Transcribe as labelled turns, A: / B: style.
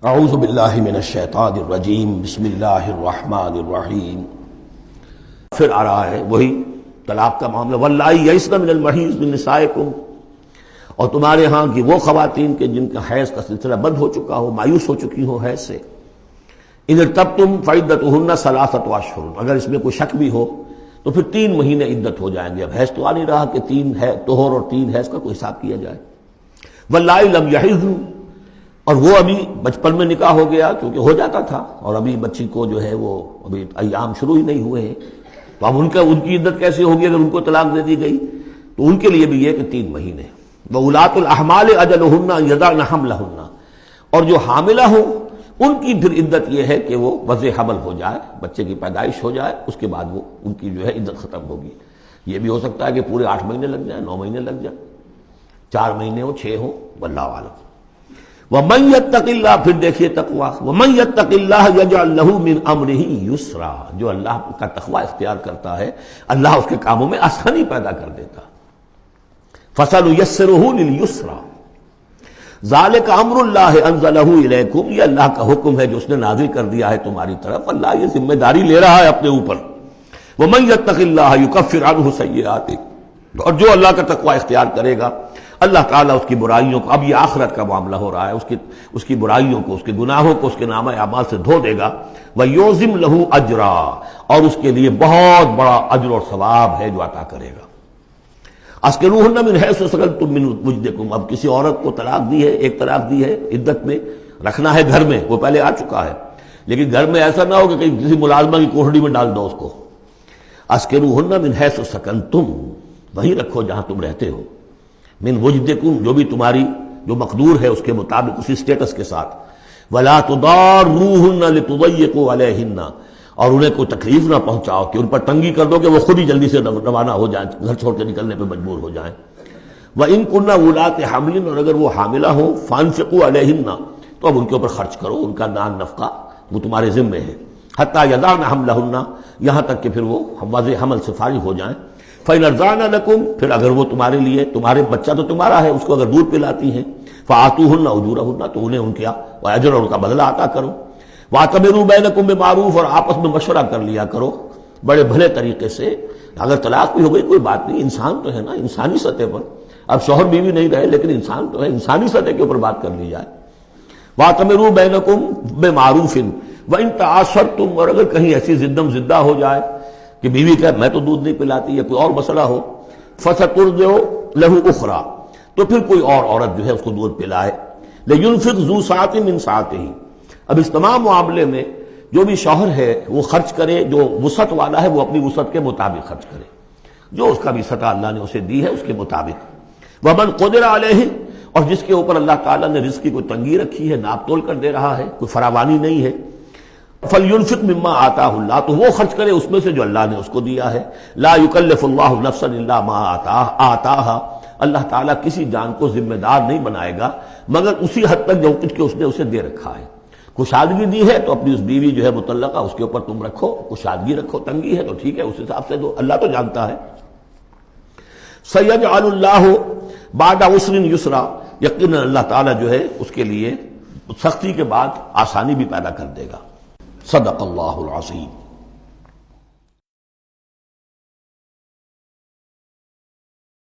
A: اعوذ باللہ من الشیطان الرجیم بسم اللہ الرحمن الرحیم۔ پھر آ رہا ہے وہی طلاق کا معاملہ، واللائی یئسن من المحیض من نسائکم، اور تمہارے ہاں کی وہ خواتین کے جن کا حیض کا سلسلہ بند ہو چکا ہو، مایوس ہو چکی ہو حیض سے، ان ارتبتم فعدتہن ثلاثۃ اشہر، اگر اس میں کوئی شک بھی ہو تو پھر 3 مہینے عدت ہو جائیں گے۔ اب حیض تو آ نہیں رہا کہ 3 ہے طہور اور 3 حیض کا کوئی حساب کیا جائے۔ واللائی لم یحضن، اور وہ ابھی بچپن میں نکاح ہو گیا کیونکہ ہو جاتا تھا، اور ابھی بچی کو جو ہے وہ ابھی ایام شروع ہی نہیں ہوئے ہیں، تو اب ان کی عدت کیسے ہوگی اگر ان کو طلاق دے دی گئی؟ تو ان کے لیے بھی یہ کہ 3 مہینے۔ وَأُولَاتُ الْأَحْمَالِ أَجَلُهُنَّ أَن يَضَعْنَ حَمْلَهُنَّ، اور جو حاملہ ہوں ان کی پھر عدت یہ ہے کہ وہ وضع حمل ہو جائے، بچے کی پیدائش ہو جائے، اس کے بعد وہ ان کی جو ہے عدت ختم ہوگی۔ یہ بھی ہو سکتا ہے کہ پورے 8 مہینے لگ جائیں، 9 مہینے لگ جائیں، 4 مہینے ہو، 6 ہو، واللہ اعلم۔ وَمَن يَتَّقِ اللَّهَ، پھر دیکھیے تقویٰ، وَمَن يَتَّقِ اللَّهَ يَجْعَل لَّهُ مِنْ أَمْرِهِ يُسْرًا، جو اللہ کا تقویٰ اختیار کرتا ہے اللہ اس کے کاموں میں آسانی پیدا کر دیتا۔ فَسَنُيَسِّرُهُ لِلْيُسْرَىٰ، ذَلِكَ أَمْرُ اللَّهِ أَنزَلَهُ إِلَيْكُمْ، یہ اللہ کا حکم ہے جو اس نے نازل کر دیا ہے تمہاری طرف، اللہ یہ ذمہ داری لے رہا ہے اپنے اوپر۔ وَمَن يَتَّقِ اللَّهَ يُكَفِّرْ عَنْهُ سَيِّئَاتِهِ، اور جو اللہ کا تقویٰ اختیار کرے گا اللہ تعالیٰ اس کی برائیوں کو، اب یہ آخرت کا معاملہ ہو رہا ہے، اس کی برائیوں کو، اس کے گناہوں کو اس کے نامہ اعمال سے دھو دے گا۔ وَيُعْظِمْ لَهُ أَجْرًا، اور اس کے لیے بہت بڑا اجر اور ثواب ہے جو عطا کرے گا۔ اسکنوہن من حیث سکنتم من وجدکم، اب کسی عورت کو طلاق دی ہے، ایک طلاق دی ہے، عدت میں رکھنا ہے گھر میں، وہ پہلے آ چکا ہے، لیکن گھر میں ایسا نہ ہو کہ کہیں کسی ملازمہ کی کوٹڑی میں ڈال دو اس کو۔ اسکنوہن من حیث سکنتم، وہیں رکھو جہاں تم رہتے ہو، من وجدکم، جو بھی تمہاری جو مقدور ہے اس کے مطابق، اسی سٹیٹس کے ساتھ۔ ولا تضاروہن لتضیقوا علیہن، اور انہیں کوئی تکلیف نہ پہنچاؤ کہ ان پر تنگی کر دو کہ وہ خود ہی جلدی سے روانہ ہو جائیں، گھر چھوڑ کے نکلنے پہ مجبور ہو جائیں۔ وَإِن كُنَّ أُولَاتِ حَمْلٍ، اور اگر وہ حاملہ ہوں، فَأَنفِقُوا عَلَيْهِنَّ، تو اب ان کے اوپر خرچ کرو، ان کا نان نفقہ وہ تمہارے ذمے ہے۔ حَتَّى يَضَعْنَ حَمْلَهُنَّ، یہاں تک کہ پھر وہ وضع حمل سے فارغ ہو جائیں۔ فَإِنْ أَرْضَعْنَ لَكُمْ، پھر اگر وہ تمہارے لیے، تمہارے بچہ تو تمہارا ہے، اس کو اگر دودھ پلاتی ہیں، فَآتُوهُنَّ أُجُورَهُنَّ، تو انہیں ان کا اجر اور ان کا بدلہ عطا کرو۔ وَاعْتَمِرُوا بَيْنَكُمْ بِمَعْرُوفٍ، اور آپس میں مشورہ کر لیا کرو بڑے بھلے طریقے سے۔ اگر طلاق بھی ہو گئی کوئی بات نہیں، انسان تو ہے نا، انسانی سطح پر، اب شوہر بیوی نہیں رہے لیکن انسان تو ہے، انسانی سطح کے اوپر بات کر لی جائے۔ وَاعْتَمِرُوا بَيْنَكُمْ بِمَعْرُوفٍ وَإِن تَعَاثَرْتُمْ، اور اگر کہیں ایسی زدم زدہ ہو جائے کہ بیوی کہے میں تو دودھ نہیں پلاتی، یا کوئی اور مسئلہ ہو، فَسَتُرْضِعُ لَهُ أُخْرَىٰ، تو پھر کوئی اور عورت جو ہے اس کو دودھ پلائے۔ لِيُنْفِقْ ذُو سَعَةٍ مِّن سَعَتِهِ، اب اس تمام معاملے میں جو بھی شوہر ہے وہ خرچ کرے، جو وسعت والا ہے وہ اپنی وسعت کے مطابق خرچ کرے، جو اس کا بھی سطح اللہ نے اسے دی ہے اس کے مطابق۔ وَمَنْ قُدِرَ عَلَيْهِ، اور جس کے اوپر اللہ تعالیٰ نے رزق کی کوئی تنگی رکھی ہے، ناپ تول کر دے رہا ہے، کوئی فراوانی نہیں ہے، فَلْيُنْفِقْ مِمَّا آتَاهُ اللَّهُ، تو وہ خرچ کرے اس میں سے جو اللہ نے اس کو دیا ہے۔ لَا يُكَلِّفُ اللَّهُ نَفْسًا إِلَّا مَا آتَاهَا، اللہ تعالیٰ کسی جان کو ذمہ دار نہیں بنائے گا مگر اسی حد تک جو کچھ کہ اس نے اسے دے رکھا ہے۔ کشادگی دی ہے تو اپنی اس بیوی جو ہے مطلقہ، اس کے اوپر تم رکھو، کشادگی رکھو، تنگی ہے تو ٹھیک ہے، اس حساب سے دو، اللہ تو جانتا ہے۔ سَيَجْعَلُ اللَّهُ بَعْدَ عُسْرٍ يُسْرًا، یقیناً اللہ تعالیٰ جو ہے اس کے لیے سختی کے بعد آسانی بھی پیدا کر دے گا۔ صدق اللہ العظیم۔